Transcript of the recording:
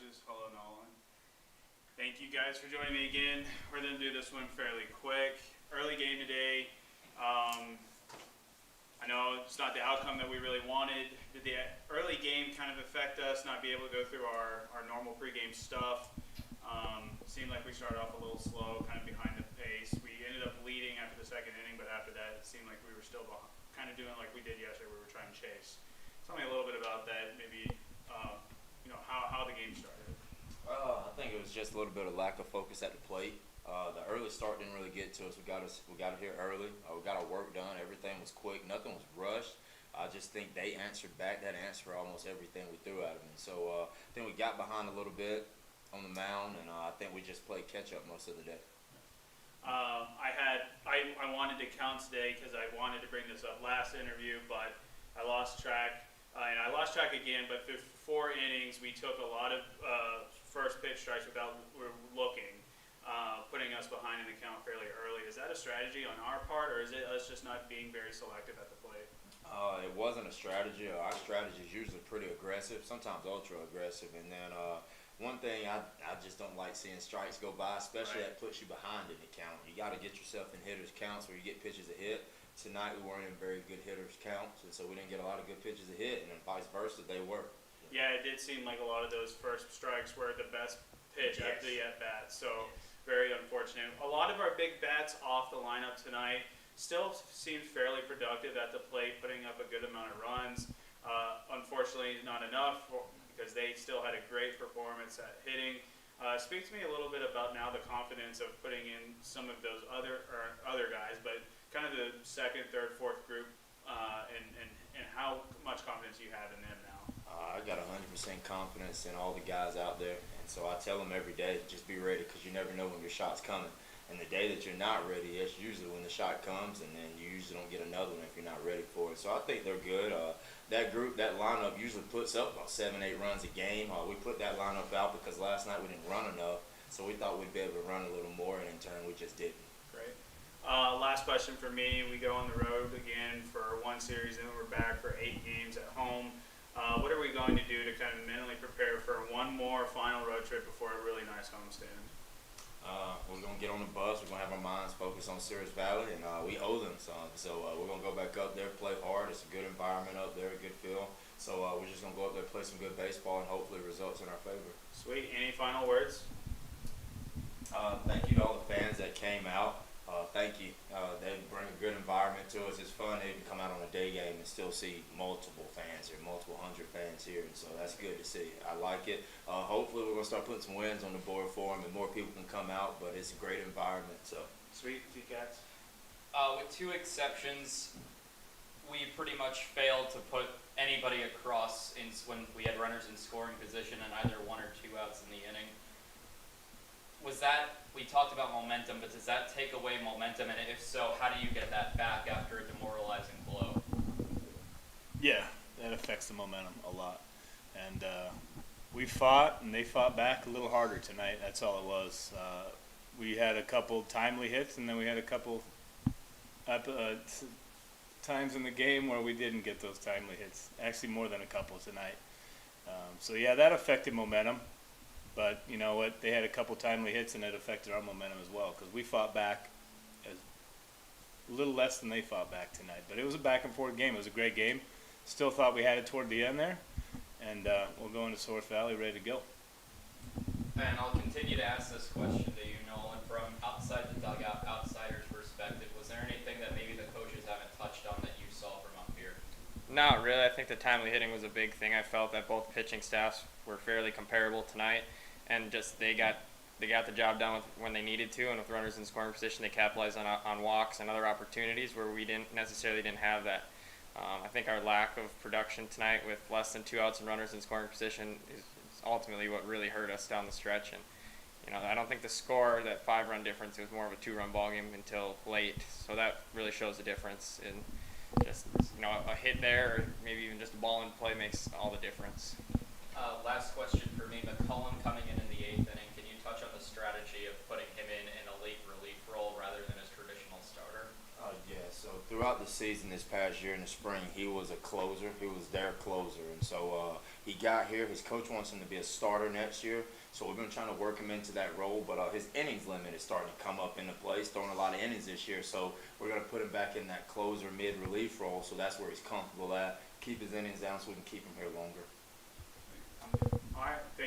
Moses. Hello, Nolan. Thank you guys for joining me again. We're going to do this one fairly quick. Early game today. I know it's not the outcome that we really wanted. Did the early game kind of affect us, not be able to go through our normal pregame stuff? Seemed like we started off a little slow, kind of behind the pace. We ended up leading after the second inning, but after that it seemed like we were still kind of doing like we did yesterday. We were trying to chase. Tell me a little bit about that, maybe how the game started. I think it was just a little bit of lack of focus at the plate. The early start didn't really get to us. We got here early. We got our work done. Everything was quick. Nothing was rushed. I just think they answered back that answer for almost everything we threw at them. And so I think we got behind a little bit on the mound, and I think we just played catch up most of the day. I wanted to count today because I wanted to bring this up last interview, but I lost track. And I lost track again, but through 4 innings, we took a lot of first pitch strikes without looking, putting us behind in the count fairly early. Is that a strategy on our part, or is it us just not being very selective at the plate? It wasn't a strategy. Our strategy is usually pretty aggressive, sometimes ultra aggressive. And then one thing I just don't like seeing strikes go by, especially Right. that puts you behind in the count. You got to get yourself in hitters' counts where you get pitches to hit. Tonight we weren't in very good hitters' counts, and so we didn't get a lot of good pitches to hit, and then vice versa, they were. Yeah, it did seem like a lot of those first strikes were the best pitch at the at-bat, so very unfortunate. A lot of our big bats off the lineup tonight still seemed fairly productive at the plate, putting up a good amount of runs. Unfortunately, not enough because they still had a great performance at hitting. Speak to me a little bit about now the confidence of putting in some of those other guys, but kind of the second, third, fourth group, and how much confidence you have in them now. I got 100% confidence in all the guys out there, and so I tell them every day, just be ready because you never know when your shot's coming. And the day that you're not ready, that's usually when the shot comes, and then you usually don't get another one if you're not ready for it. So I think they're good. That group, that lineup usually puts up about 7-8 runs a game. We put that lineup out because last night we didn't run enough, so we thought we'd be able to run a little more, and in turn we just didn't. Great. Last question for me. We go on the road again for 1 series, and then we're back for 8 games at home. What are we going to do to kind of mentally prepare for one more final road trip before a really nice homestand? We're going to get on the bus. We're going to have our minds focused on Sirius Valley, and we owe them some. So we're going to go back up there, play hard. It's a good environment up there, a good feel. So we're just going to go up there, play some good baseball, and hopefully results in our favor. Sweet. Any final words? Thank you to all the fans that came out. Thank you. They bring a good environment to us. It's fun to even come out on a day game and still see multiple fans here, multiple hundred fans here, and so that's good to see. I like it. Hopefully we're going to start putting some wins on the board for them and more people can come out, but it's a great environment. So Sweet. Cats. With 2 exceptions, we pretty much failed to put anybody across when we had runners in scoring position and either 1 or 2 outs in the inning. We talked about momentum, but does that take away momentum? And if so, how do you get that back after a demoralizing blow? Yeah, that affects the momentum a lot. And we fought, and they fought back a little harder tonight. That's all it was. We had a couple timely hits, and then we had a couple times in the game where we didn't get those timely hits. Actually, more than a couple tonight. So, yeah, that affected momentum. But you know what? They had a couple timely hits, and it affected our momentum as well because we fought back a little less than they fought back tonight. But it was a back-and-forth game. It was a great game. Still thought we had it toward the end there. And we'll go into Source Valley ready to go. And I'll continue to ask this question to you, Nolan. From outside the dugout, outsider's perspective, was there anything that maybe the coaches haven't touched on that you saw from up here? Not really. I think the timely hitting was a big thing. I felt that both pitching staffs were fairly comparable tonight, and just they got the job done when they needed to, and with runners in scoring position, they capitalized on walks and other opportunities where we didn't have that. I think our lack of production tonight with less than 2 outs and runners in scoring position is ultimately what really hurt us down the stretch. And I don't think the score, that 5-run difference, it was more of a 2-run ball game until late. So that really shows the difference in just a hit there, or maybe even just a ball in play makes all the difference. Last question for me. McCullum coming in the 8th inning. Can you touch on the strategy of putting him in a late relief role rather than his traditional starter? Yeah, so throughout the season this past year in the spring, he was a closer. He was their closer, and so He got here. His coach wants him to be a starter next year. So we've been trying to work him into that role. But his innings limit is starting to come up into play. He's throwing a lot of innings this year. So we're going to put him back in that closer mid-relief role. So that's where he's comfortable at. Keep his innings down so we can keep him here longer. All right. Thank